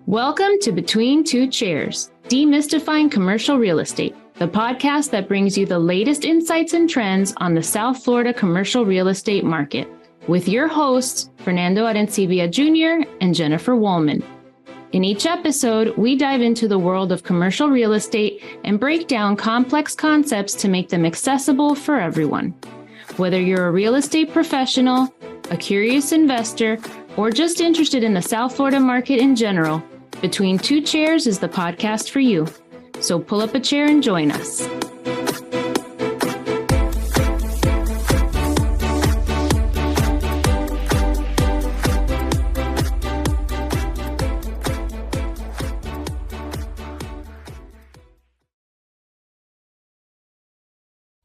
Welcome to Between Two Chairs, Demystifying Commercial Real Estate, the podcast that brings you the latest insights and trends on the South Florida commercial real estate market, with your hosts, Fernando Arencibia Jr. and Jennifer Woolman. In each episode, we dive into the world of commercial real estate and break down complex concepts to make them accessible for everyone. Whether you're a real estate professional, a curious investor, or just interested in the South Florida market in general, Between Two Chairs is the podcast for you. So pull up a chair and join us.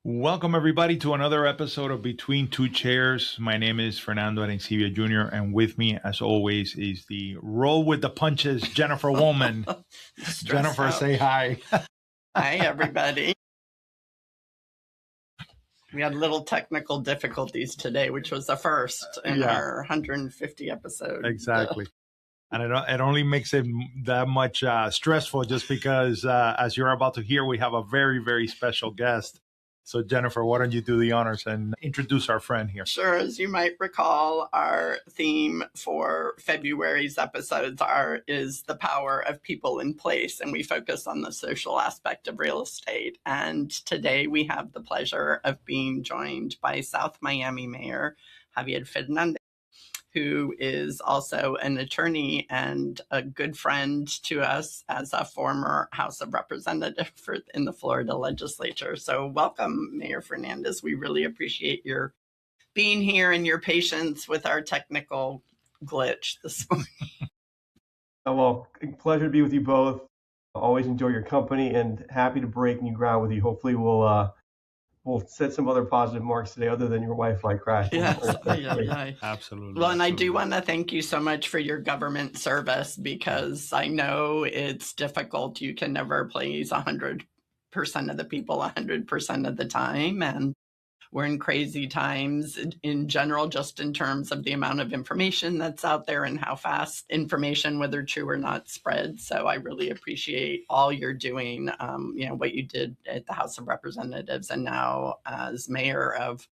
Welcome, everybody, to another episode of Between Two Chairs. My name is Fernando Arencibia Jr., and with me, as always, is the roll with the punches, Jennifer Woolman. Jennifer, out. Say hi. Hi, everybody. We had little technical difficulties today, which was the first in our 150 episodes. Exactly. And it only makes it that much stressful just because, as you're about to hear, we have a very, very special guest. So, Jennifer, why don't you do the honors and introduce our friend here? Sure. As you might recall, our theme for February's episodes is the power of people in place, and we focus on the social aspect of real estate. And today we have the pleasure of being joined by South Miami Mayor Javier Fernandez, who is also an attorney and a good friend to us as a former House of Representative in the Florida legislature. So welcome, Mayor Fernandez. We really appreciate your being here and your patience with our technical glitch this morning. Well, pleasure to be with you both. Always enjoy your company and happy to break new ground with you. Hopefully we'll set some other positive marks today other than your Wi-Fi crash. Yes, Absolutely. Well, and I do want to thank you so much for your government service, because I know it's difficult. You can never please 100% of the people 100% of the time. And we're in crazy times in general, just in terms of the amount of information that's out there and how fast information, whether true or not, spreads. So I really appreciate all you're doing, what you did at the House of Representatives and now as mayor of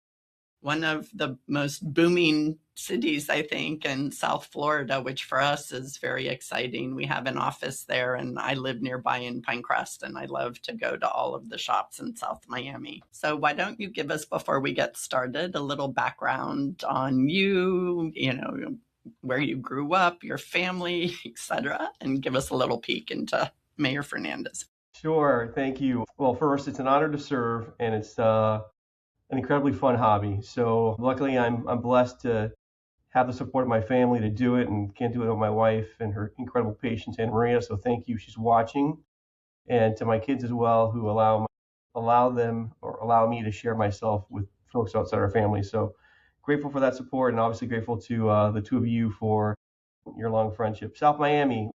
one of the most booming cities, I think, in South Florida, which for us is very exciting. We have an office there, and I live nearby in Pinecrest, and I love to go to all of the shops in South Miami. So why don't you give us, before we get started, a little background on you, where you grew up, your family, etc., and give us a little peek into Mayor Fernandez. Sure. Thank you. Well, first, it's an honor to serve, and it's an incredibly fun hobby. So luckily, I'm blessed to have the support of my family to do it, and can't do it with my wife and her incredible patience, Anna Maria. So thank you. She's watching. And to my kids as well, who allow me to share myself with folks outside our family. So grateful for that support, and obviously grateful to the two of you for your long friendship. South Miami,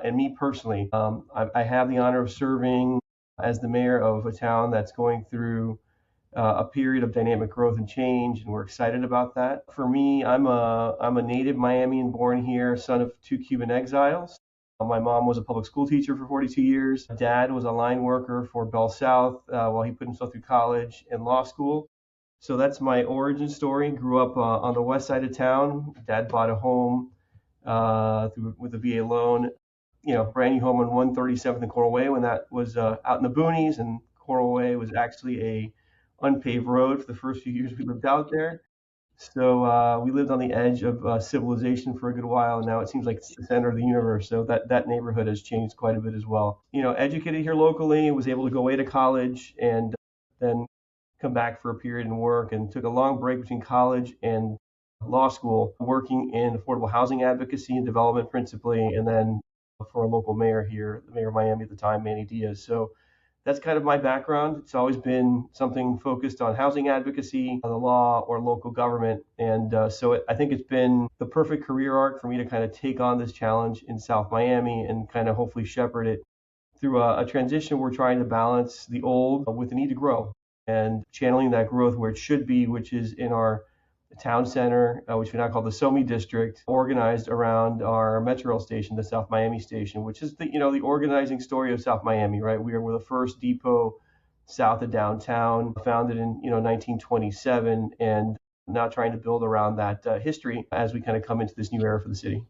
and me personally, I have the honor of serving as the mayor of a town that's going through a period of dynamic growth and change, and we're excited about that. For me, I'm a native Miamian, born here, son of two Cuban exiles. My mom was a public school teacher for 42 years. Dad was a line worker for Bell South while he put himself through college and law school. So that's my origin story. Grew up on the west side of town. Dad bought a home with a VA loan, brand new home on 137th and Coral Way when that was out in the boonies, and Coral Way was actually a unpaved road for the first few years we lived out there. So we lived on the edge of civilization for a good while, and now it seems like it's the center of the universe. So that neighborhood has changed quite a bit as well. Educated here locally, was able to go away to college and then come back for a period and work, and took a long break between college and law school, working in affordable housing advocacy and development principally, and then for a local mayor here, the mayor of Miami at the time, Manny Diaz. So that's kind of my background. It's always been something focused on housing advocacy, the law, or local government. And I think it's been the perfect career arc for me to kind of take on this challenge in South Miami and kind of hopefully shepherd it through a transition. We're trying to balance the old with the need to grow and channeling that growth where it should be, which is in our town center, which we now call the SoMe district, organized around our Metro Rail station, the South Miami station, which is the organizing story of South Miami, right? We were the first depot south of downtown, founded in 1927, and now trying to build around that history as we kind of come into this new era for the city.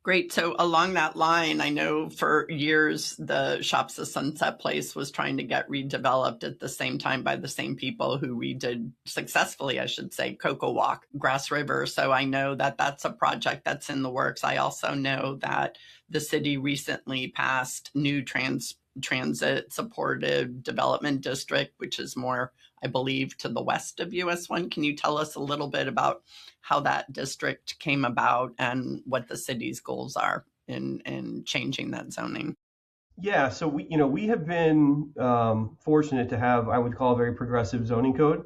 Great. So along that line, I know for years the Shops of Sunset Place was trying to get redeveloped at the same time by the same people who redid successfully, I should say, Cocoa Walk, Grass River. So I know that that's a project that's in the works. I also know that the city recently passed new transit supportive development district, which is more, I believe, to the west of US 1. Can you tell us a little bit about how that district came about and what the city's goals are in changing that zoning? Yeah, so we have been fortunate to have, I would call, a very progressive zoning code,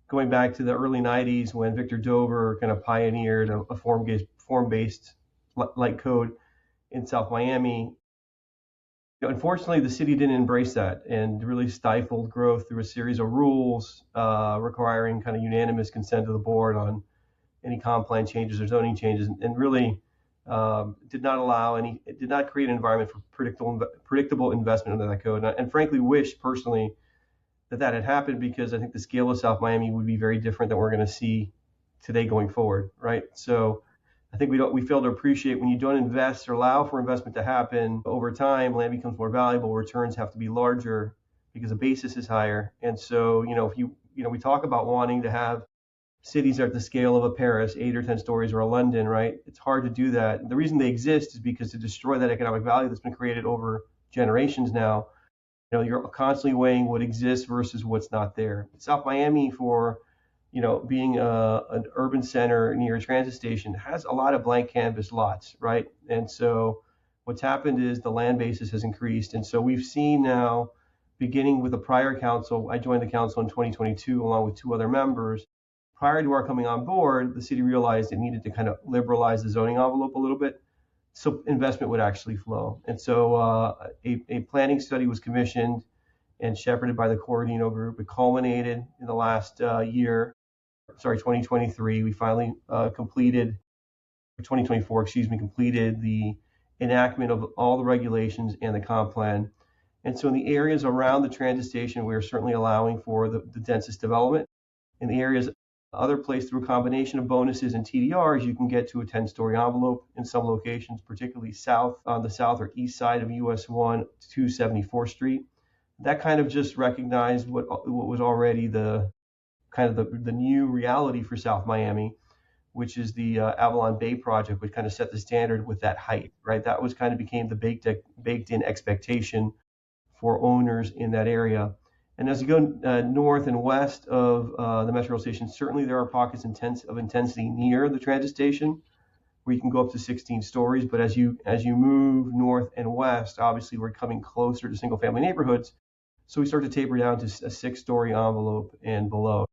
going back to the early 90s when Victor Dover kind of pioneered a form-based light code in South Miami. Unfortunately, the city didn't embrace that and really stifled growth through a series of rules requiring kind of unanimous consent of the board on any comp plan changes or zoning changes, and really did not create an environment for predictable investment under that code. And frankly, wish personally that had happened, because I think the scale of South Miami would be very different than we're going to see today going forward, right? So I think we fail to appreciate when you don't invest or allow for investment to happen over time, land becomes more valuable, returns have to be larger because the basis is higher. And so, if we talk about wanting to have cities are at the scale of a Paris, 8 or 10 stories, or a London, right? It's hard to do that. The reason they exist is because to destroy that economic value that's been created over generations now, you're constantly weighing what exists versus what's not there. South Miami, for being an urban center near a transit station, has a lot of blank canvas lots, right? And so what's happened is the land basis has increased. And so we've seen now, beginning with the prior council, I joined the council in 2022 along with 2 other members. Prior to our coming on board, the city realized it needed to kind of liberalize the zoning envelope a little bit so investment would actually flow. And so a planning study was commissioned and shepherded by the Corradino Group. It culminated in the last 2023. We finally completed 2024, completed the enactment of all the regulations and the comp plan. And so in the areas around the transit station, we are certainly allowing for the densest development. In the areas other place, through a combination of bonuses and TDRs, you can get to a 10-story envelope in some locations, particularly on the south or east side of US 1 to 74th Street. That kind of just recognized what was already the new reality for South Miami, which is the Avalon Bay project, which kind of set the standard with that height, right? That was kind of became the baked in expectation for owners in that area. And as you go north and west of the Metro Rail station, certainly there are pockets of intensity near the transit station where you can go up to 16 stories. But as you move north and west, obviously we're coming closer to single family neighborhoods. So we start to taper down to a 6-story envelope and below.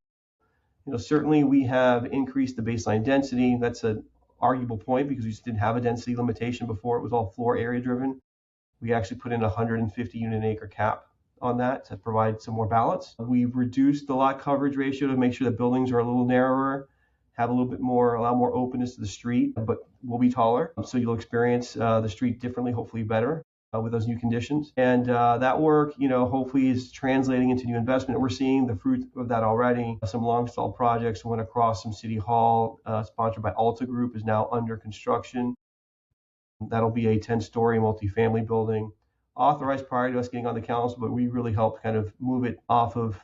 Certainly we have increased the baseline density. That's an arguable point because we just didn't have a density limitation before. It was all floor area driven. We actually put in a 150 unit an acre cap on that to provide some more balance. We've reduced the lot coverage ratio to make sure that buildings are a little narrower, have a little bit more, allow more openness to the street, but will be taller. So you'll experience the street differently, hopefully better with those new conditions. And that work, hopefully is translating into new investment. We're seeing the fruit of that already. Some long stall projects went across from City Hall, sponsored by Alta Group, is now under construction. That'll be a 10-story multifamily building, authorized prior to us getting on the council, but we really helped kind of move it off of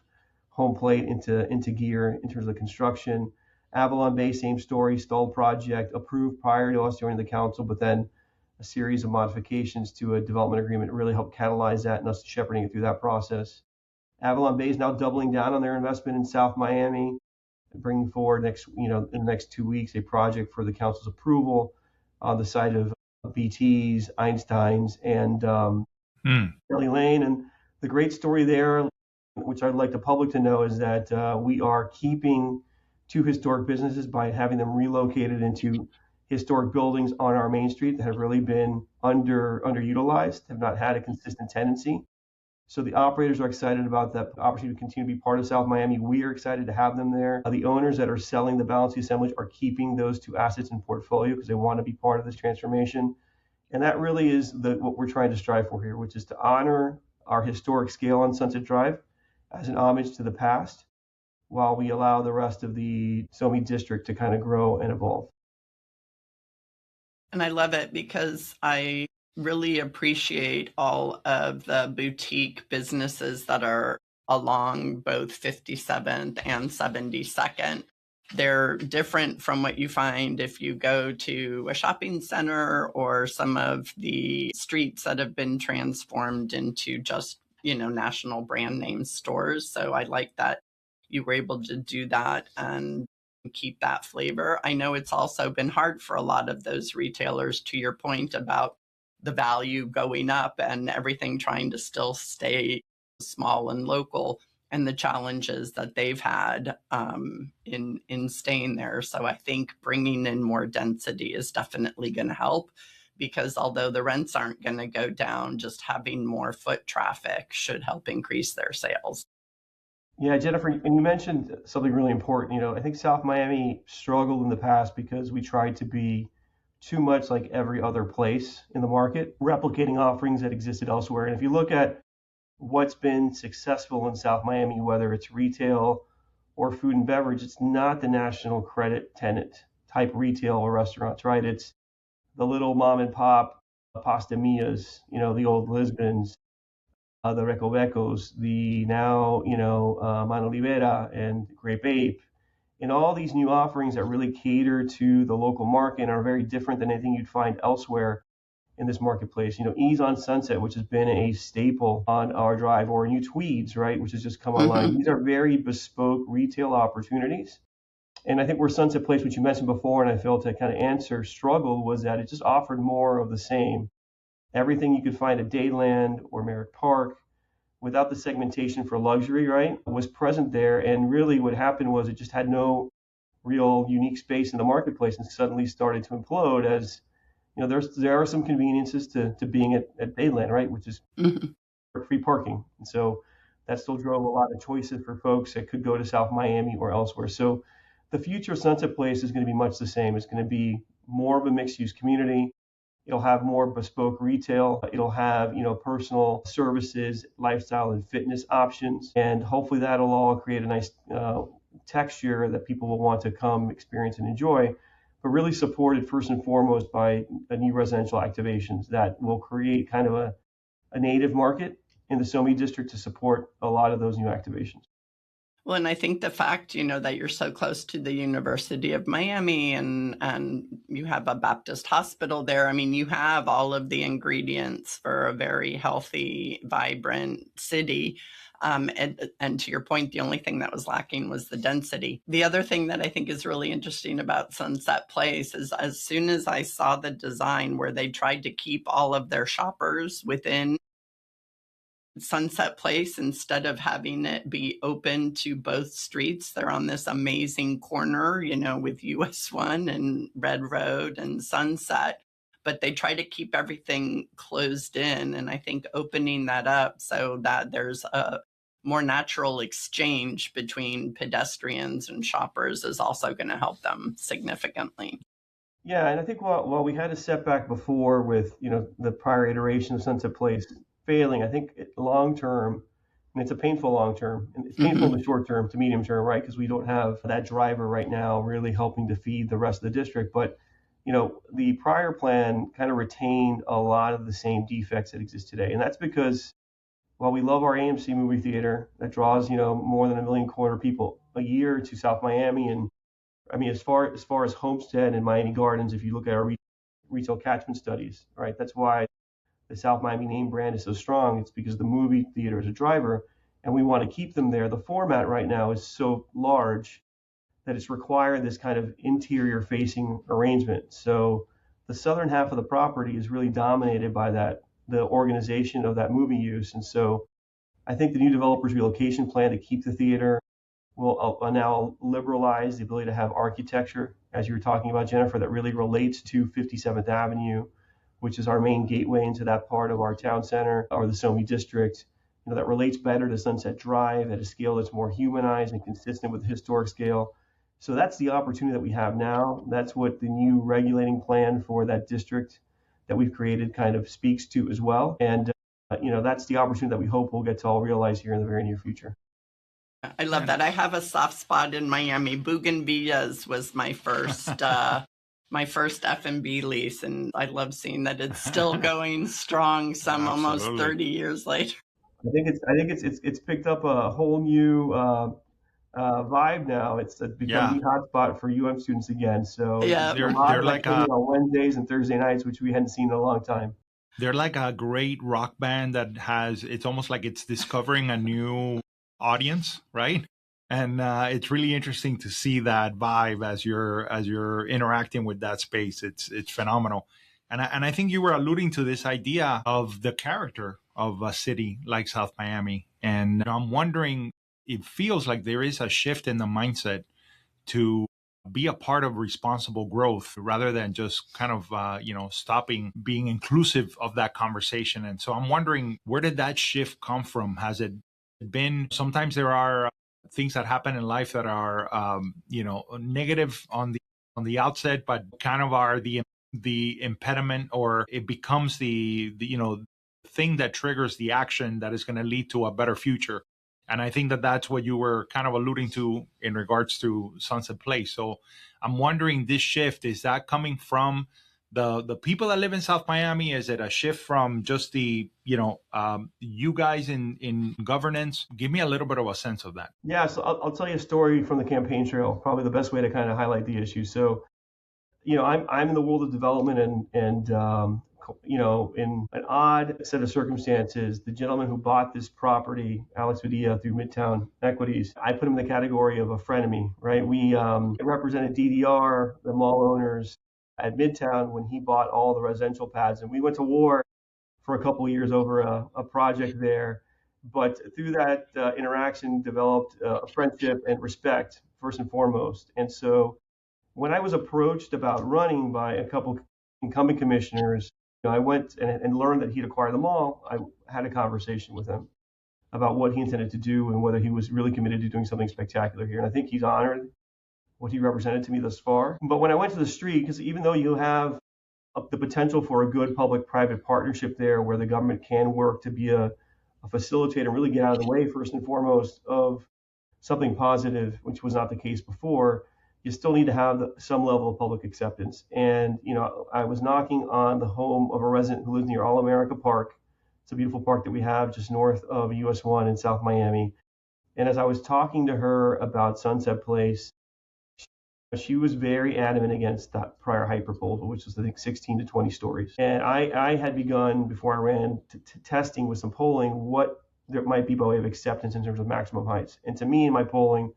home plate into gear in terms of construction. Avalon Bay, same story, stalled project, approved prior to us joining the council, but then a series of modifications to a development agreement really helped catalyze that and us shepherding it through that process. Avalon Bay is now doubling down on their investment in South Miami, bringing forward in the next 2 weeks a project for the council's approval on the site of BT's, Einstein's, and Shirley Lane. And the great story there, which I'd like the public to know, is that we are keeping 2 historic businesses by having them relocated into historic buildings on our main street that have really been underutilized, have not had a consistent tenancy. So the operators are excited about that opportunity to continue to be part of South Miami. We are excited to have them there. The owners that are selling the balancing assemblage are keeping those two assets in portfolio because they want to be part of this transformation. And that really is what we're trying to strive for here, which is to honor our historic scale on Sunset Drive as an homage to the past, while we allow the rest of the SoMe district to kind of grow and evolve. And I love it because I really appreciate all of the boutique businesses that are along both 57th and 72nd. They're different from what you find if you go to a shopping center or some of the streets that have been transformed into just, national brand name stores. So I like that you were able to do that and keep that flavor. I know it's also been hard for a lot of those retailers, to your point about the value going up and everything trying to still stay small and local, and the challenges that they've had in staying there. So I think bringing in more density is definitely going to help, because although the rents aren't going to go down, just having more foot traffic should help increase their sales. Yeah, Jennifer, and you mentioned something really important. I think South Miami struggled in the past because we tried to be too much like every other place in the market, replicating offerings that existed elsewhere. And if you look at what's been successful in South Miami, whether it's retail or food and beverage, it's not the national credit tenant type retail or restaurants, right? It's the little mom and pop Pasta Mias, the old Lisbons, the Recovecos, the now, Mano Libera and Grape Ape, and all these new offerings that really cater to the local market and are very different than anything you'd find elsewhere in this marketplace. Ease on Sunset, which has been a staple on our drive, or New Tweeds, right, which has just come online. These are very bespoke retail opportunities. And I think where Sunset Place, which you mentioned before, and I failed to kind of answer, struggled, was that it just offered more of the same. Everything you could find at Dayland or Merritt Park, without the segmentation for luxury, right, was present there. And really what happened was it just had no real unique space in the marketplace and suddenly started to implode as, there are some conveniences to being at Dayland, right, which is free parking. And so that still drove a lot of choices for folks that could go to South Miami or elsewhere. So the future of Sunset Place is going to be much the same. It's going to be more of a mixed-use community. It'll have more bespoke retail. It'll have, personal services, lifestyle and fitness options. And hopefully that'll all create a nice texture that people will want to come experience and enjoy, but really supported first and foremost by new residential activations that will create kind of a native market in the SoMe district to support a lot of those new activations. Well, and I think the fact, that you're so close to the University of Miami and you have a Baptist hospital there. I mean, you have all of the ingredients for a very healthy, vibrant city. And to your point, the only thing that was lacking was the density. The other thing that I think is really interesting about Sunset Place is as soon as I saw the design where they tried to keep all of their shoppers within Sunset Place, instead of having it be open to both streets, they're on this amazing corner, with US 1 and Red Road and Sunset, but they try to keep everything closed in. And I think opening that up so that there's a more natural exchange between pedestrians and shoppers is also going to help them significantly. Yeah, and I think while we had a setback before with, the prior iteration of Sunset Place failing, I think long term, and it's a painful long term, and it's painful in the short term to medium term, right? Because we don't have that driver right now really helping to feed the rest of the district. But, the prior plan kind of retained a lot of the same defects that exist today. And that's because while we love our AMC movie theater that draws, more than 1.25 million people a year to South Miami, and I mean, as far as Homestead and Miami Gardens, if you look at our retail catchment studies, right, that's why the South Miami name brand is so strong. It's because the movie theater is a driver, and we want to keep them there. The format right now is so large that it's required this kind of interior facing arrangement. So the southern half of the property is really dominated by the organization of that movie use. And so I think the new developer's relocation plan to keep the theater will now liberalize the ability to have architecture, as you were talking about, Jennifer, that really relates to 57th Avenue, which is our main gateway into that part of our town center or the SoMe district. that relates better to Sunset Drive at a scale that's more humanized and consistent with the historic scale. So that's the opportunity that we have now. That's what the new regulating plan for that district that we've created kind of speaks to as well. And, that's the opportunity that we hope we'll get to all realize here in the very near future. I love that. I have a soft spot in Miami. Bougainvilleas was my first my first F&B lease, and I love seeing that it's still going strong. Some almost 30 years later. I think it's picked up a whole new vibe now. It's become the hotspot for UM students again. So they're like on Wednesdays and Thursday nights, which we hadn't seen in a long time. They're like a great rock band that it's almost like it's discovering a new audience, right? And it's really interesting to see that vibe as you're interacting with that space. It's phenomenal. And I think you were alluding to this idea of the character of a city like South Miami. And I'm wondering, it feels like there is a shift in the mindset to be a part of responsible growth rather than just kind of, stopping being inclusive of that conversation. And so I'm wondering, where did that shift come from? Has it been, sometimes there are things that happen in life that are, negative on the outset, but kind of are the impediment, or it becomes the thing that triggers the action that is going to lead to a better future. And I think that's what you were kind of alluding to in regards to Sunset Place. So I'm wondering, this shift, is that coming from the people that live in South Miami? Is it a shift from just the, you guys in governance? Give me a little bit of a sense of that. Yeah, so I'll tell you a story from the campaign trail, probably the best way to kind of highlight the issue. So, I'm in the world of development and in an odd set of circumstances, the gentleman who bought this property, Alex Padilla, through Midtown Equities, I put him in the category of a frenemy, right? We represented DDR, the mall owners at Midtown, when he bought all the residential pads. And we went to war for a couple of years over a project there. But through that interaction, developed a friendship and respect, first and foremost. And so when I was approached about running by a couple incumbent commissioners, I went and learned that he'd acquired the mall. I had a conversation with him about what he intended to do and whether he was really committed to doing something spectacular here. And I think he's honored what he represented to me thus far. But when I went to the street, because even though you have the potential for a good public-private partnership there where the government can work to be a facilitator and really get out of the way, first and foremost, of something positive, which was not the case before, you still need to have some level of public acceptance. And, I was knocking on the home of a resident who lives near All America Park. It's a beautiful park that we have just north of US 1 in South Miami. And as I was talking to her about Sunset Place, she was very adamant against that prior height proposal, which was, I think, 16 to 20 stories. And I had begun, before I ran, testing with some polling what there might be by way of acceptance in terms of maximum heights. And to me, in my polling,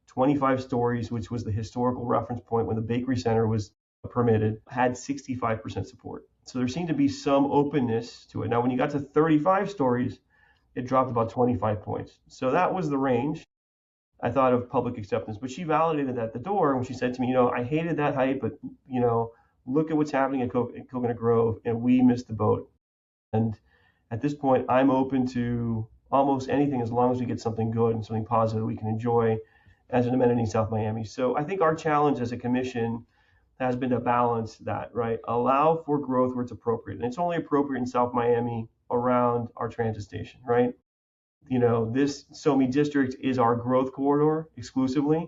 25 stories, which was the historical reference point when the Bakery Center was permitted, had 65% support. So there seemed to be some openness to it. Now, when you got to 35 stories, it dropped about 25 points. So that was the range, I thought, of public acceptance. But she validated that at the door when she said to me, I hated that height, but, look at what's happening at Coconut Grove, and we missed the boat. And at this point, I'm open to almost anything as long as we get something good and something positive we can enjoy as an amenity in South Miami. So I think our challenge as a commission has been to balance that, right? Allow for growth where it's appropriate. And it's only appropriate in South Miami around our transit station, right? This SoMe district is our growth corridor exclusively.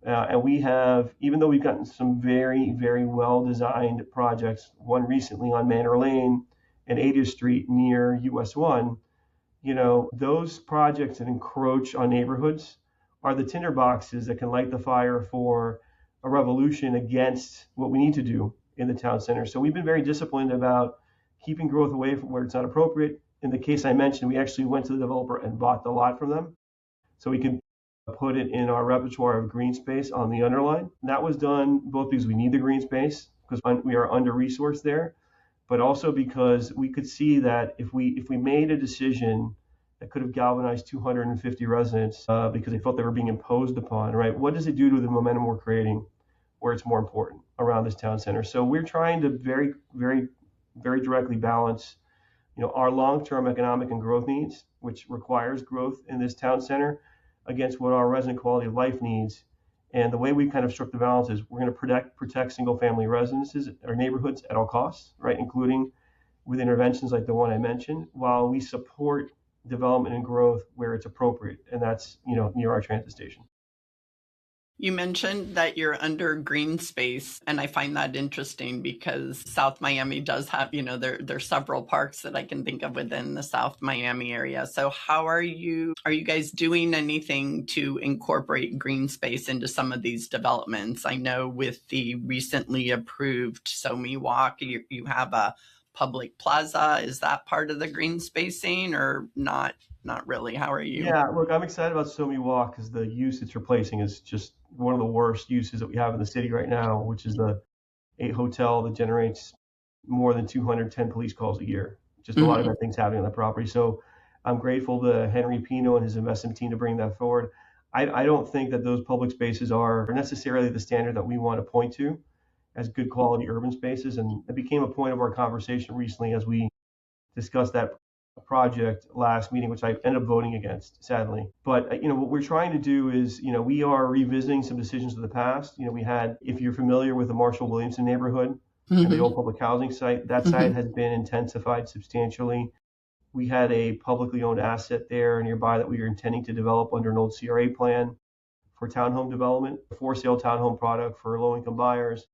And we have, even though we've gotten some very, very well-designed projects, one recently on Manor Lane and 80th Street near US 1, those projects that encroach on neighborhoods are the tinderboxes that can light the fire for a revolution against what we need to do in the town center. So we've been very disciplined about keeping growth away from where it's not appropriate. In the case I mentioned, we actually went to the developer and bought the lot from them so we can put it in our repertoire of green space on the underline. And that was done both because we need the green space, because we are under-resourced there, but also because we could see that if we made a decision that could have galvanized 250 residents because they felt they were being imposed upon, right? What does it do to the momentum we're creating where it's more important around this town center? So we're trying to very, very, very directly balance our long-term economic and growth needs, which requires growth in this town center, against what our resident quality of life needs. And the way we kind of struck the balance is we're going to protect single-family residences or neighborhoods at all costs, right, including with interventions like the one I mentioned, while we support development and growth where it's appropriate, and that's near our transit station. You mentioned that you're under green space, and I find that interesting because South Miami does have, there's several parks that I can think of within the South Miami area. So how are you guys doing anything to incorporate green space into some of these developments? I know with the recently approved SoMe Walk, you have a public plaza. Is that part of the green spacing or not? Not really. How are you? Yeah, look, I'm excited about SoMe Walk because the use it's replacing is just one of the worst uses that we have in the city right now, which is the 8 hotel that generates more than 210 police calls a year. Just a lot of bad things happening on the property. So I'm grateful to Henry Pino and his investment team to bring that forward. I don't think that those public spaces are necessarily the standard that we want to point to as good quality urban spaces. And it became a point of our conversation recently as we discussed that project last meeting, which I ended up voting against, sadly. But what we're trying to do is, we are revisiting some decisions of the past. We had, if you're familiar with the Marshall Williamson neighborhood and the old public housing site, that site has been intensified substantially. We had a publicly owned asset there nearby that we were intending to develop under an old CRA plan for townhome development, for sale townhome product for low-income buyers.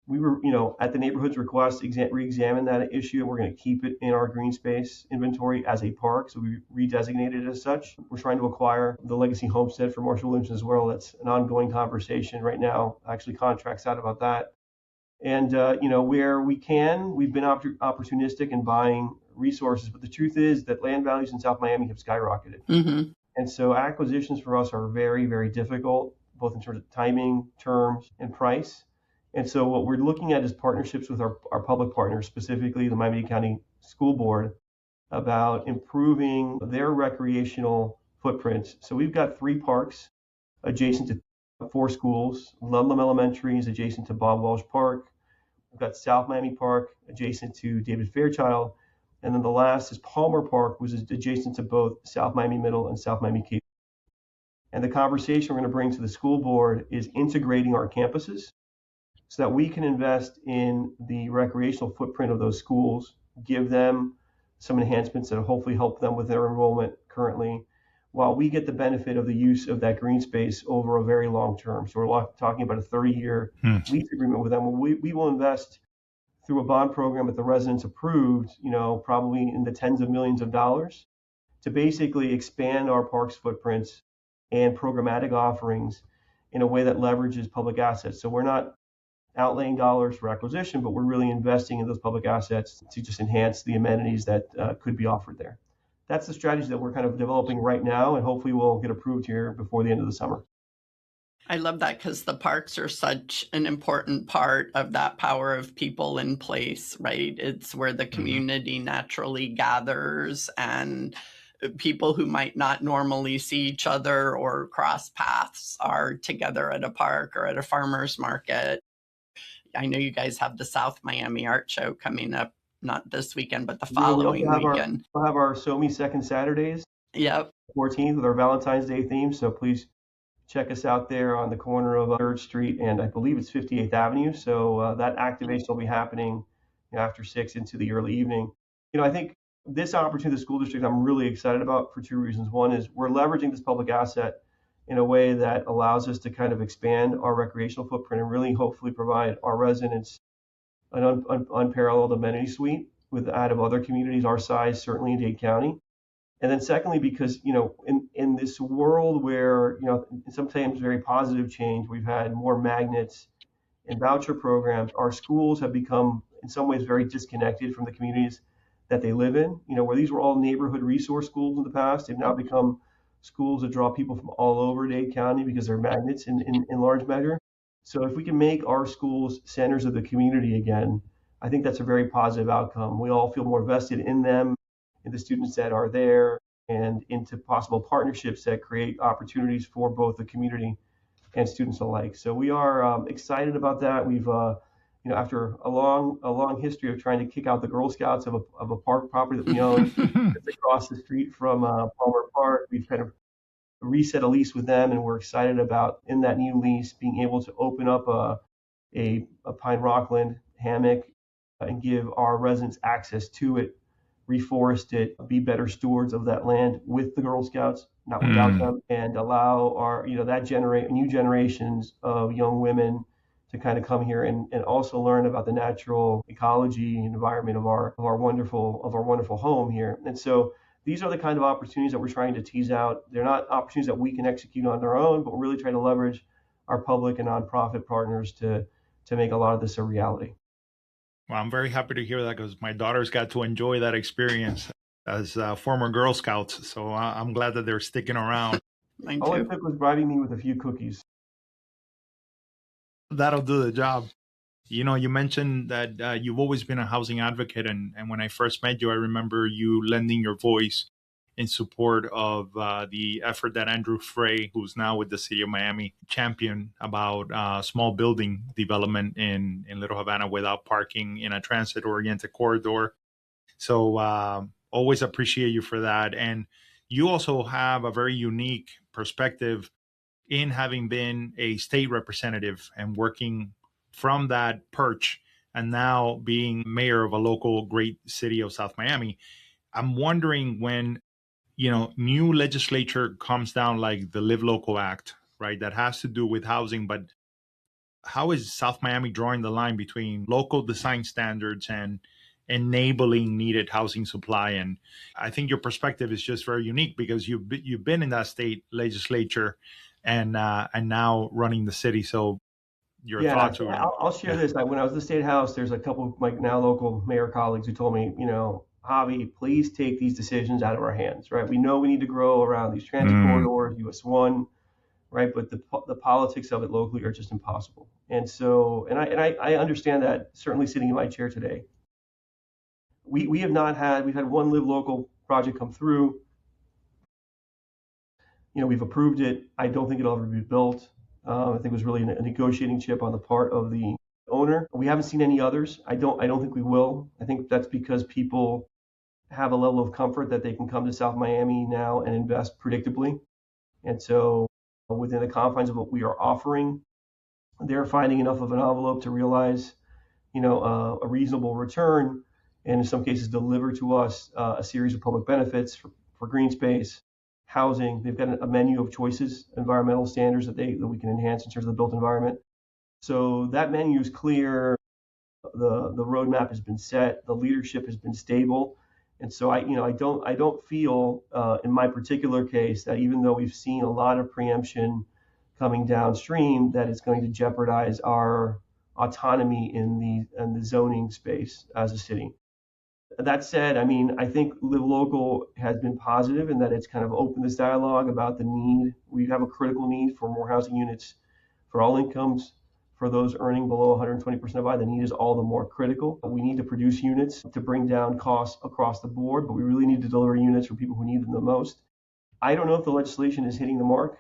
We were, at the neighborhood's request, re-examine that issue, and we're going to keep it in our green space inventory as a park, so we redesignated it as such. We're trying to acquire the legacy homestead for Marshall Williamson as well. That's an ongoing conversation right now. Actually, contracts out about that. And, where we can, we've been opportunistic in buying resources, but the truth is that land values in South Miami have skyrocketed. And so acquisitions for us are very, very difficult, both in terms of timing, terms, and price. And so what we're looking at is partnerships with our public partners, specifically the Miami-Dade County School Board, about improving their recreational footprints. So we've got 3 parks adjacent to 4 schools. Ludlam Elementary is adjacent to Bob Welsh Park. We've got South Miami Park adjacent to David Fairchild. And then the last is Palmer Park, which is adjacent to both South Miami Middle and South Miami Cape. And the conversation we're going to bring to the school board is integrating our campuses so that we can invest in the recreational footprint of those schools, give them some enhancements that will hopefully help them with their enrollment currently, while we get the benefit of the use of that green space over a very long term. So we're talking about a 30-year lease agreement with them. We will invest through a bond program that the residents approved, probably in the tens of millions of dollars, to basically expand our parks footprints and programmatic offerings in a way that leverages public assets. So we're not outlaying dollars for acquisition, but we're really investing in those public assets to just enhance the amenities that could be offered there. That's the strategy that we're kind of developing right now, and hopefully we'll get approved here before the end of the summer. I love that because the parks are such an important part of that power of people in place, right? It's where the community naturally gathers, and people who might not normally see each other or cross paths are together at a park or at a farmer's market. I know you guys have the South Miami Art Show coming up, not this weekend, but the following weekend. We'll have our SoMe Second Saturdays, 14th, with our Valentine's Day theme. So please check us out there on the corner of 3rd Street and I believe it's 58th Avenue. So that activation will be happening after 6 into the early evening. I think this opportunity, the school district, I'm really excited about for 2 reasons. One is we're leveraging this public asset in a way that allows us to kind of expand our recreational footprint and really hopefully provide our residents an unparalleled amenity suite with that of other communities our size, certainly in Dade County. And then secondly, because, in this world where, sometimes very positive change, we've had more magnets and voucher programs, our schools have become in some ways very disconnected from the communities that they live in. Where these were all neighborhood resource schools in the past, they've now become schools that draw people from all over Dade County because they're magnets in large measure. So if we can make our schools centers of the community again, I think that's a very positive outcome. We all feel more vested in them, in the students that are there, and into possible partnerships that create opportunities for both the community and students alike. So we are excited about that. We've after a long history of trying to kick out the Girl Scouts of a park property that we own, it's across the street from Palmer Park. We've kind of reset a lease with them, and we're excited about in that new lease being able to open up a pine rockland hammock and give our residents access to it, reforest it, be better stewards of that land with the Girl Scouts, not without them, and allow our new generations of young women to kind of come here and also learn about the natural ecology and environment of our wonderful home here. And so these are the kind of opportunities that we're trying to tease out. They're not opportunities that we can execute on our own, but we're really trying to leverage our public and nonprofit partners to make a lot of this a reality. Well, I'm very happy to hear that because my daughters got to enjoy that experience as former Girl Scouts. So I'm glad that they're sticking around. All it took was bribing me with a few cookies. That'll do the job. You mentioned that you've always been a housing advocate. And when I first met you, I remember you lending your voice in support of the effort that Andrew Frey, who's now with the city of Miami, championed about small building development in Little Havana without parking in a transit-oriented corridor. So always appreciate you for that. And you also have a very unique perspective in having been a state representative and working from that perch and now being mayor of a local great city of South Miami. I'm wondering when new legislature comes down like the Live Local Act, right? That has to do with housing, but how is South Miami drawing the line between local design standards and enabling needed housing supply? And I think your perspective is just very unique because you've been in that state legislature and now running the city. So your thoughts? I'll share this. When I was at the State House, there's a couple of my now local mayor colleagues who told me, Javi, please take these decisions out of our hands, right? We know we need to grow around these transit corridors, US 1, right? But the politics of it locally are just impossible. And so, I understand that, certainly sitting in my chair today. We've had one Live Local project come through. We've approved it. I don't think it'll ever be built. I think it was really a negotiating chip on the part of the owner. We haven't seen any others. I don't think we will. I think that's because people have a level of comfort that they can come to South Miami now and invest predictably. And so within the confines of what we are offering, they're finding enough of an envelope to realize, a reasonable return, and in some cases deliver to us a series of public benefits for green space, housing. They've got a menu of choices, environmental standards that we can enhance in terms of the built environment. So that menu is clear. The roadmap has been set. The leadership has been stable. And so I don't feel in my particular case that even though we've seen a lot of preemption coming downstream, that it's going to jeopardize our autonomy in the zoning space as a city. That said, I think Live Local has been positive in that it's kind of opened this dialogue about the need. We have a critical need for more housing units for all incomes. For those earning below 120% of I, the need is all the more critical. We need to produce units to bring down costs across the board, but we really need to deliver units for people who need them the most. I don't know if the legislation is hitting the mark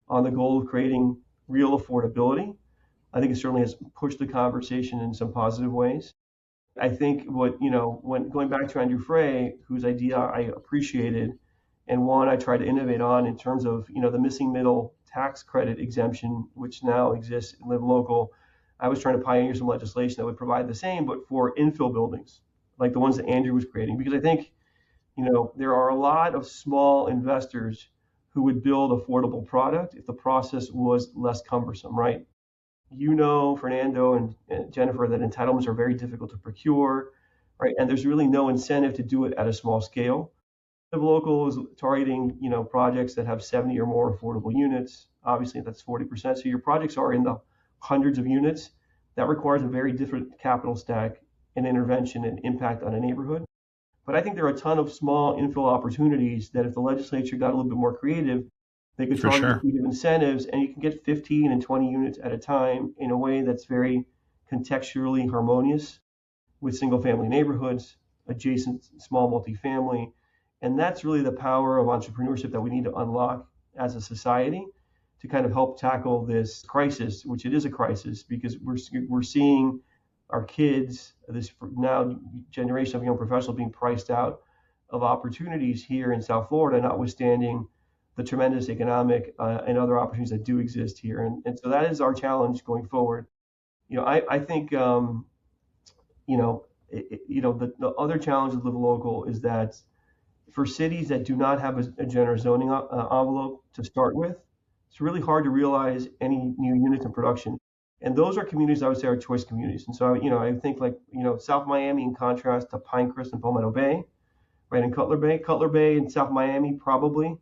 on the goal of creating real affordability. I think it certainly has pushed the conversation in some positive ways. I think when going back to Andrew Frey, whose idea I appreciated, and one I tried to innovate on in terms of, the missing middle tax credit exemption, which now exists in Live Local. I was trying to pioneer some legislation that would provide the same, but for infill buildings, like the ones that Andrew was creating. Because I think, there are a lot of small investors who would build affordable product if the process was less cumbersome, right? Fernando and Jennifer, that entitlements are very difficult to procure, right? And there's really no incentive to do it at a small scale. Live Local is targeting, projects that have 70 or more affordable units. Obviously, that's 40%. So your projects are in the hundreds of units. That requires a very different capital stack and intervention and impact on a neighborhood. But I think there are a ton of small infill opportunities that if the legislature got a little bit more creative, they could target creative incentives, and you can get 15 and 20 units at a time in a way that's very contextually harmonious with single-family neighborhoods, adjacent small multifamily. And that's really the power of entrepreneurship that we need to unlock as a society to kind of help tackle this crisis, which it is a crisis because we're seeing our kids, this now generation of young professionals being priced out of opportunities here in South Florida, notwithstanding the tremendous economic and other opportunities that do exist here. And so that is our challenge going forward. I think, the other challenge with Live Local is that for cities that do not have a generous zoning envelope to start with, it's really hard to realize any new units in production. And those are communities I would say are choice communities. And so, I think South Miami in contrast to Pinecrest and Palmetto Bay, right, in Cutler Bay and South Miami probably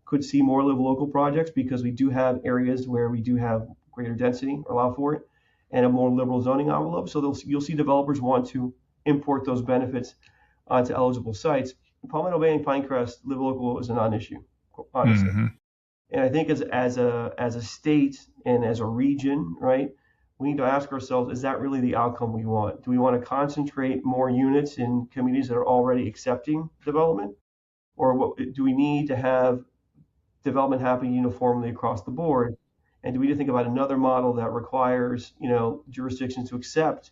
could see more Live Local projects because we do have areas where we do have greater density or allow for it and a more liberal zoning envelope. So you'll see developers want to import those benefits onto eligible sites. Palmetto Bay and Pinecrest, Live Local is a non-issue, honestly. Mm-hmm. And I think as a state and as a region, right, we need to ask ourselves, is that really the outcome we want? Do we want to concentrate more units in communities that are already accepting development? Or do we need to have development happen uniformly across the board? And do we need to think about another model that requires, jurisdictions to accept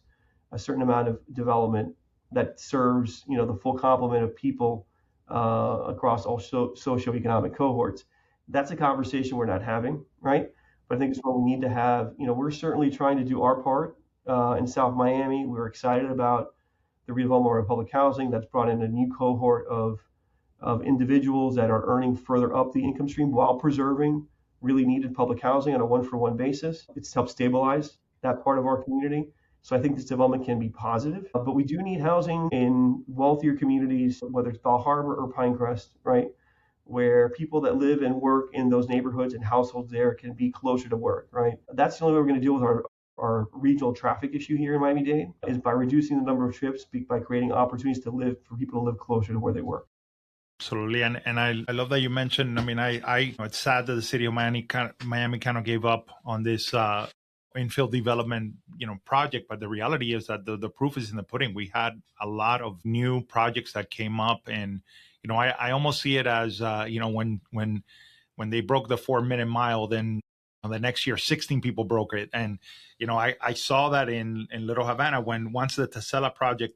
a certain amount of development that serves, the full complement of people across all socioeconomic cohorts? That's a conversation we're not having, right? But I think it's what we need to have. We're certainly trying to do our part in South Miami. We're excited about the redevelopment of public housing that's brought in a new cohort of individuals that are earning further up the income stream while preserving really needed public housing on a one-for-one basis. It's helped stabilize that part of our community. So I think this development can be positive. But we do need housing in wealthier communities, whether it's Bal Harbour or Pinecrest, right, where people that live and work in those neighborhoods and households there can be closer to work, right? That's the only way we're going to deal with our regional traffic issue here in Miami-Dade, is by reducing the number of trips, by creating opportunities for people to live closer to where they work. Absolutely, and I love that you mentioned. I mean, it's sad that the city of Miami kind of gave up on this infill development, project. But the reality is that the proof is in the pudding. We had a lot of new projects that came up, and I almost see it as when they broke the 4-minute mile, then the next year 16 people broke it, and I saw that in Little Havana once the Tesela project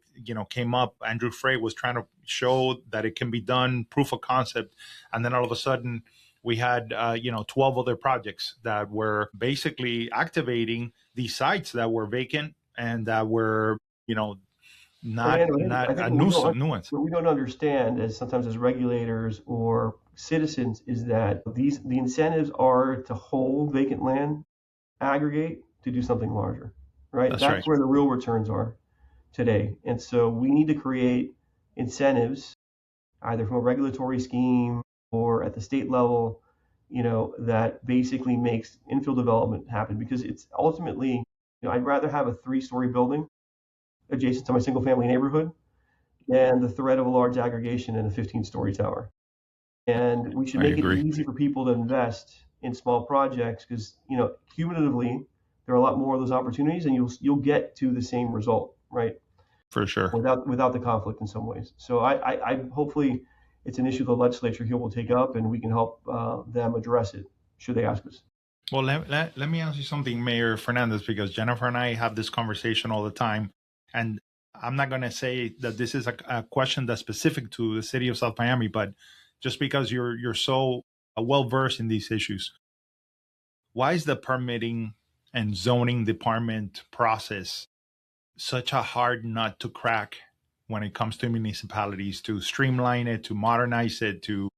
came up. Andrew Frey was trying to show that it can be done, proof of concept, and then all of a sudden we had 12 other projects that were basically activating these sites that were vacant and that were not a nuance. What we don't understand sometimes as regulators or citizens is that the incentives are to hold vacant land, aggregate to do something larger, right? That's right. Where the real returns are today. And so we need to create incentives either from a regulatory scheme or at the state level, that basically makes infill development happen, because it's ultimately, I'd rather have a 3-story building adjacent to my single family neighborhood than the threat of a large aggregation in a 15-story tower. And we should make it easy for people to invest in small projects because, cumulatively, there are a lot more of those opportunities and you'll get to the same result, right? For sure. Without the conflict in some ways. So I hopefully it's an issue the legislature here will take up and we can help them address it should they ask us. Well, let me ask you something, Mayor Fernandez, because Jennifer and I have this conversation all the time. And I'm not going to say that this is a question that's specific to the city of South Miami, but just because you're so well-versed in these issues, why is the permitting and zoning department process such a hard nut to crack when it comes to municipalities, to streamline it, to modernize it, to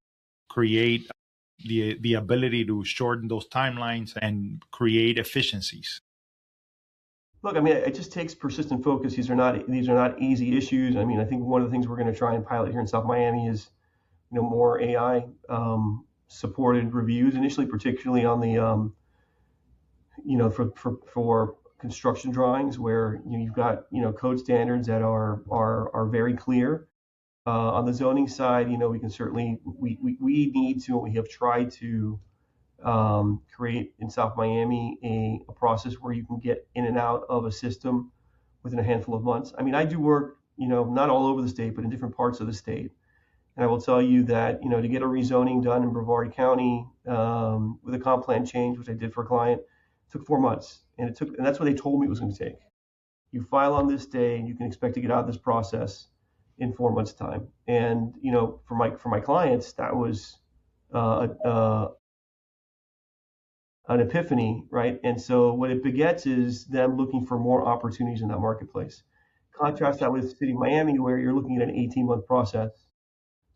create the ability to shorten those timelines and create efficiencies? Look, I mean, it just takes persistent focus. These are not easy issues. I mean, I think one of the things we're going to try and pilot here in South Miami is, more AI supported reviews initially, particularly on the, for construction drawings where you've got code standards that are very clear. On the zoning side, we can certainly we need to, and we have tried to create in South Miami a process where you can get in and out of a system within a handful of months. I mean, I do work, not all over the state, but in different parts of the state. And I will tell you that, to get a rezoning done in Brevard County with a comp plan change, which I did for a client, took 4 months. And that's what they told me it was going to take. you file on this day and you can expect to get out of this process in 4 months' time. And, for my clients, that was an epiphany, right? And so what it begets is them looking for more opportunities in that marketplace. Contrast that with the city of Miami, where you're looking at an 18-month process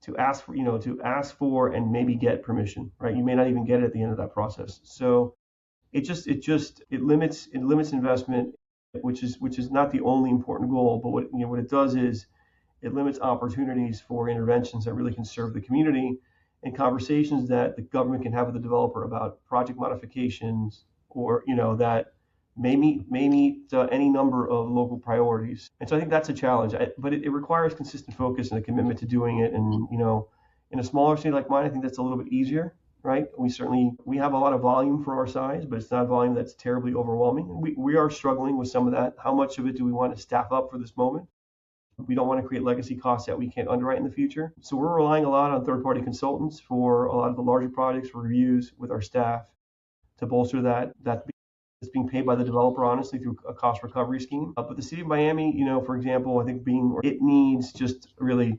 to ask for and maybe get permission, right? You may not even get it at the end of that process. So it limits investment, which is not the only important goal, but what it does is it limits opportunities for interventions that really can serve the community, and conversations that the government can have with the developer about project modifications, or that may meet any number of local priorities. And so I think that's a challenge, but it requires consistent focus and a commitment to doing it. And in a smaller city like mine, I think that's a little bit easier, right? We have a lot of volume for our size, but it's not volume that's terribly overwhelming. And we are struggling with some of that. How much of it do we want to staff up for this moment? We don't want to create legacy costs that we can't underwrite in the future. So we're relying a lot on third-party consultants for a lot of the larger projects, for reviews with our staff to bolster that is being paid by the developer, honestly, through a cost recovery scheme. But the city of Miami, for example, I think it needs just really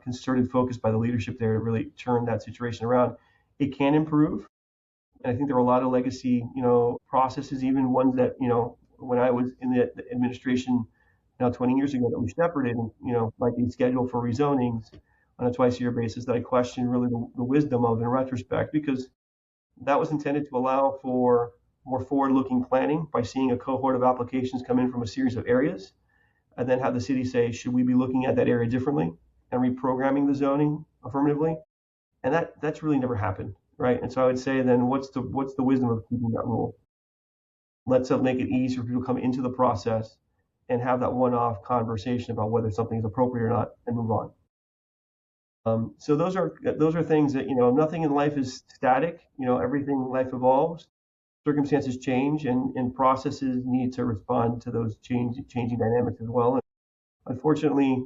concerted focus by the leadership there to really turn that situation around. It can improve. And I think there are a lot of legacy, processes, even ones that, when I was in the administration now 20 years ago, that we shepherded, like the schedule for rezonings on a twice-a-year basis, that I question really the wisdom of in retrospect, because that was intended to allow for more forward-looking planning by seeing a cohort of applications come in from a series of areas, and then have the city say, should we be looking at that area differently and reprogramming the zoning affirmatively? And that's really never happened, right? And so I would say then, what's the wisdom of keeping that rule? Let's make it easier for people to come into the process and have that one-off conversation about whether something is appropriate or not, and move on. So those are things that, nothing in life is static. Everything in life evolves, circumstances change, and processes need to respond to those changing dynamics as well. And unfortunately,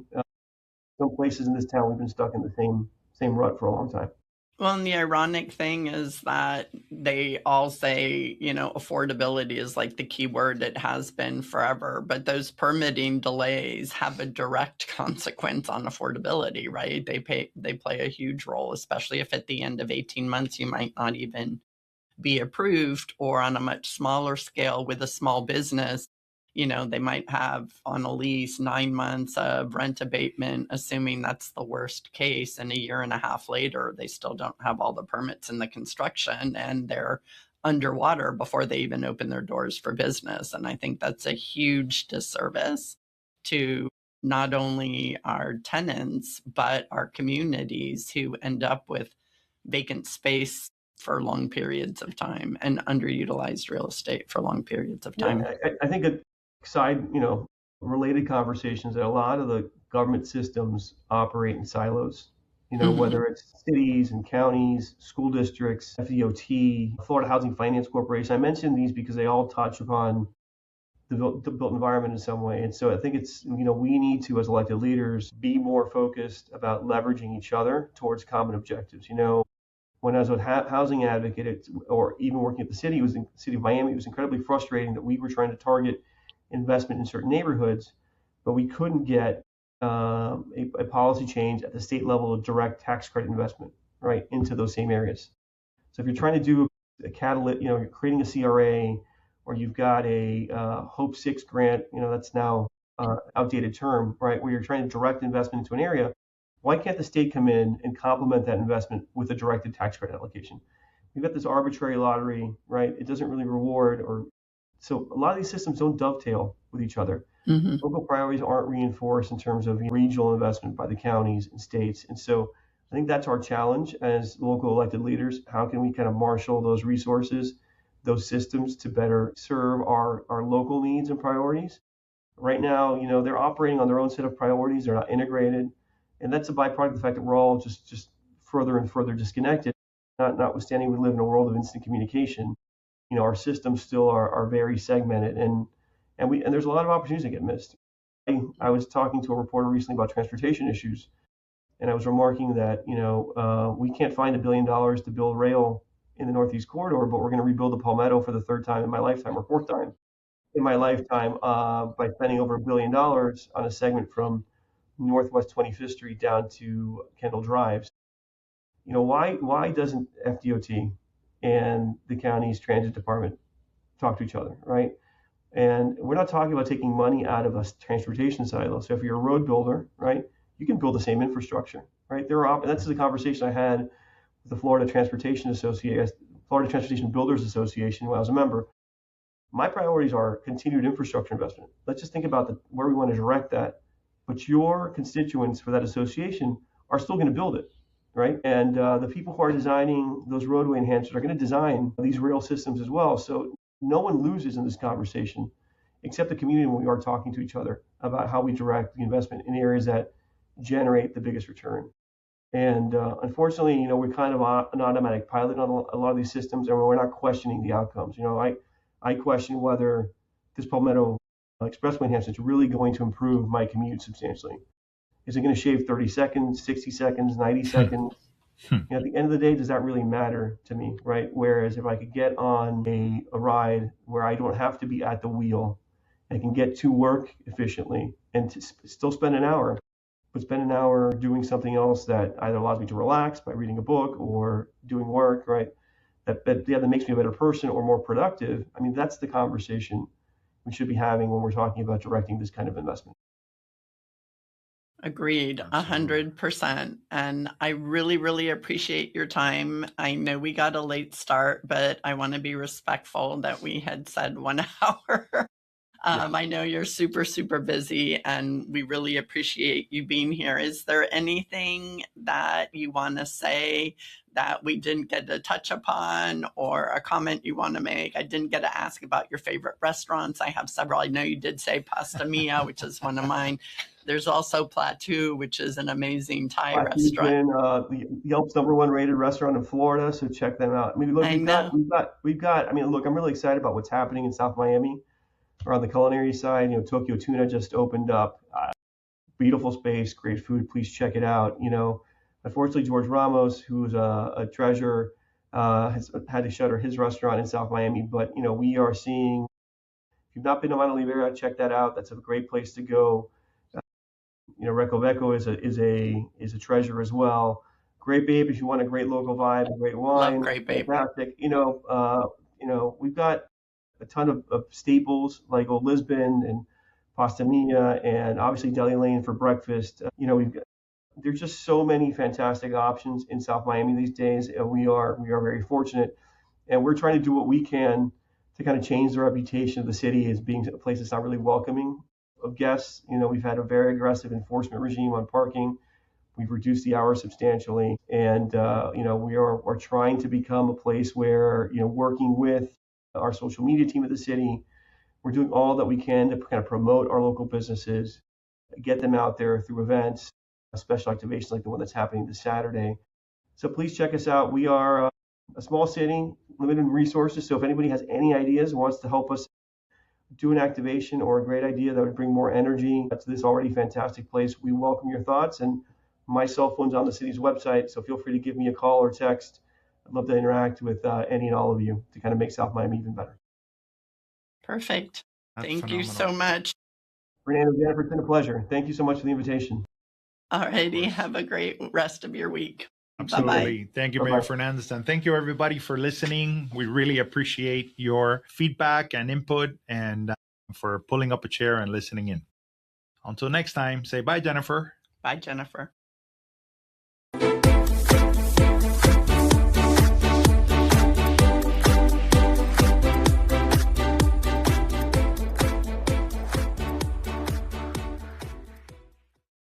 some places in this town, we've been stuck in the same rut for a long time. Well, and the ironic thing is that they all say, affordability is like the key word. It has been forever, but those permitting delays have a direct consequence on affordability, right? They play a huge role, especially if at the end of 18 months, you might not even be approved, or on a much smaller scale with a small business, they might have on a lease 9 months of rent abatement, assuming that's the worst case. And a year and a half later, they still don't have all the permits in the construction, and they're underwater before they even open their doors for business. And I think that's a huge disservice to not only our tenants, but our communities, who end up with vacant space for long periods of time and underutilized real estate for long periods of time. Yeah, I think related conversations, that a lot of the government systems operate in silos, whether it's cities and counties, school districts, FDOT, Florida Housing Finance Corporation. I mention these because they all touch upon the built environment in some way. And so I think it's, we need to, as elected leaders, be more focused about leveraging each other towards common objectives. When I was a housing advocate, or even working at the city of Miami, it was incredibly frustrating that we were trying to target investment in certain neighborhoods, but we couldn't get a policy change at the state level of direct tax credit investment, right, into those same areas. So if you're trying to do a catalyst, you're creating a CRA, or you've got a Hope 6 grant, that's now outdated term, right, where you're trying to direct investment into an area, why can't the state come in and complement that investment with a directed tax credit allocation? We've got this arbitrary lottery, right? It doesn't really reward, so a lot of these systems don't dovetail with each other. Mm-hmm. Local priorities aren't reinforced in terms of regional investment by the counties and states. And so I think that's our challenge as local elected leaders. How can we kind of marshal those resources, those systems, to better serve our local needs and priorities? Right now, they're operating on their own set of priorities. They're not integrated. And that's a byproduct of the fact that we're all just further and further disconnected. Notwithstanding, we live in a world of instant communication. Our systems still are very segmented, and there's a lot of opportunities that get missed. I was talking to a reporter recently about transportation issues, and I was remarking that we can't find $1 billion to build rail in the Northeast Corridor, but we're going to rebuild the Palmetto for the third time in my lifetime, or fourth time. in my lifetime by spending over $1 billion on a segment from Northwest 25th Street down to Kendall Drive. Why doesn't FDOT and the county's transit department talk to each other, right? And we're not talking about taking money out of a transportation silo. So if you're a road builder, right, you can build the same infrastructure, right? That's the conversation I had with the Florida Transportation Builders Association when I was a member. My priorities are continued infrastructure investment. Let's just think about where we want to direct that. But your constituents for that association are still going to build it, right? And the people who are designing those roadway enhancers are going to design these rail systems as well. So no one loses in this conversation except the community when we are talking to each other about how we direct the investment in areas that generate the biggest return. And unfortunately, we're kind of an automatic pilot on a lot of these systems, and we're not questioning the outcomes. I question whether this Palmetto Expressway enhancement is really going to improve my commute substantially. Is it going to shave 30 seconds, 60 seconds, 90 seconds? At the end of the day, does that really matter to me, right? Whereas if I could get on a ride where I don't have to be at the wheel, I can get to work efficiently and still spend an hour, but spend an hour doing something else that either allows me to relax by reading a book or doing work, right? That makes me a better person or more productive. I mean, that's the conversation we should be having when we're talking about directing this kind of investment. Agreed, 100%. And I really, really appreciate your time. I know we got a late start, but I want to be respectful that we had said 1 hour. I know you're super, super busy, and we really appreciate you being here. Is there anything that you want to say that we didn't get to touch upon, or a comment you want to make? I didn't get to ask about your favorite restaurants. I have several. I know you did say Pasta Mia, which is one of mine. There's also Plateau, which is an amazing Thai restaurant. Yelp's #1 rated restaurant in Florida, so check them out. I mean, look, we've got. I mean, look, I'm really excited about what's happening in South Miami. Or on the culinary side, Tokyo Tuna just opened up. Beautiful space, great food. Please check it out. Unfortunately, George Ramos, who's a treasure, has had to shutter his restaurant in South Miami. But we are seeing. If you've not been to Mona Libera, check that out. That's a great place to go. Recoveco is a treasure as well. Great Babe, if you want a great local vibe, a great wine. Love Great Babe. Fantastic. We've got a ton of staples like Old Lisbon and Pasta Mia, and obviously Deli Lane for breakfast. There's just so many fantastic options in South Miami these days, and we are very fortunate. And we're trying to do what we can to kind of change the reputation of the city as being a place that's not really welcoming of guests. We've had a very aggressive enforcement regime on parking. We've reduced the hours substantially, and we're trying to become a place where working with our social media team at the city, we're doing all that we can to kind of promote our local businesses, get them out there through events, special activations like the one that's happening this Saturday. So please check us out. We are a small city, limited in resources. So if anybody has any ideas, wants to help us do an activation or a great idea that would bring more energy to this already fantastic place, we welcome your thoughts. And my cell phone's on the city's website, so feel free to give me a call or text. I'd love to interact with any and all of you to kind of make South Miami even better. Perfect. That's Thank phenomenal. you so much. Fernando, Jennifer, it's been a pleasure. Thank you so much for the invitation. All righty. Have a great rest of your week. Absolutely. Bye-bye. Thank you, Bye-bye. Mayor Fernandez. And thank you, everybody, for listening. We really appreciate your feedback and input, and for pulling up a chair and listening in. Until next time, say bye, Jennifer. Bye, Jennifer.